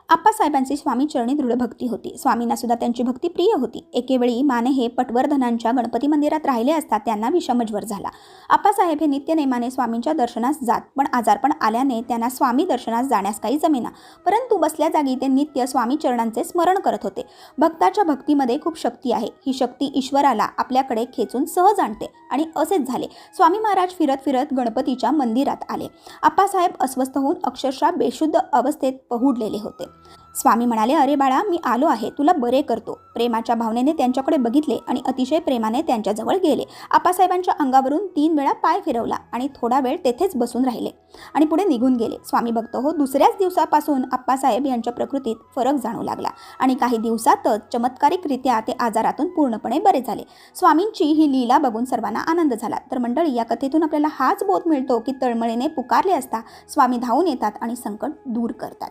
आप्पासाहेबांची स्वामी चरणी दृढ भक्ती होती. स्वामींना सुद्धा त्यांची भक्ती प्रिय होती. एकेवेळी माने हे पटवर्धनांच्या गणपती मंदिरात राहिले असता त्यांना विषमज्वर झाला. आप्पासाहेब हे नित्यनेमाने स्वामींच्या दर्शनास जात, पण आजारपण आल्याने त्यांना स्वामी दर्शनास जाण्यास काही जमेना. परंतु बसल्या जागी ते नित्य स्वामी चरणांचे स्मरण करत होते. भक्ताच्या भक्तीमध्ये खूप शक्ती आहे. ही शक्ती ईश्वराला आपल्याकडे खेचून सहज आणते. आणि असेच झाले. स्वामी महाराज फिरत फिरत गणपतीच्या मंदिरात आले. आप्पासाहेब अस्वस्थ होऊन अक्षरशः बेशुद्ध अवस्थेत पहुडलेले होते. स्वामी म्हणाले, अरे बाळा, मी आलो आहे, तुला बरे करतो. प्रेमाच्या भावनेने त्यांच्याकडे बघितले आणि अतिशय प्रेमाने त्यांच्याजवळ गेले. आप्पासाहेबांच्या अंगावरून 3 वेळा पाय फिरवला आणि थोडा वेळ तेथेच बसून राहिले आणि पुढे निघून गेले. स्वामी भक्त हो, दुसऱ्याच दिवसापासून आप्पासाहेब यांच्या प्रकृतीत फरक जाणू लागला आणि काही दिवसातच चमत्कारिकरित्या ते आजारातून पूर्णपणे बरे झाले. स्वामींची ही लीला बघून सर्वांना आनंद झाला. तर मंडळी, या कथेतून आपल्याला हाच बोध मिळतो की तळमळीने पुकारले असता स्वामी धावून येतात आणि संकट दूर करतात.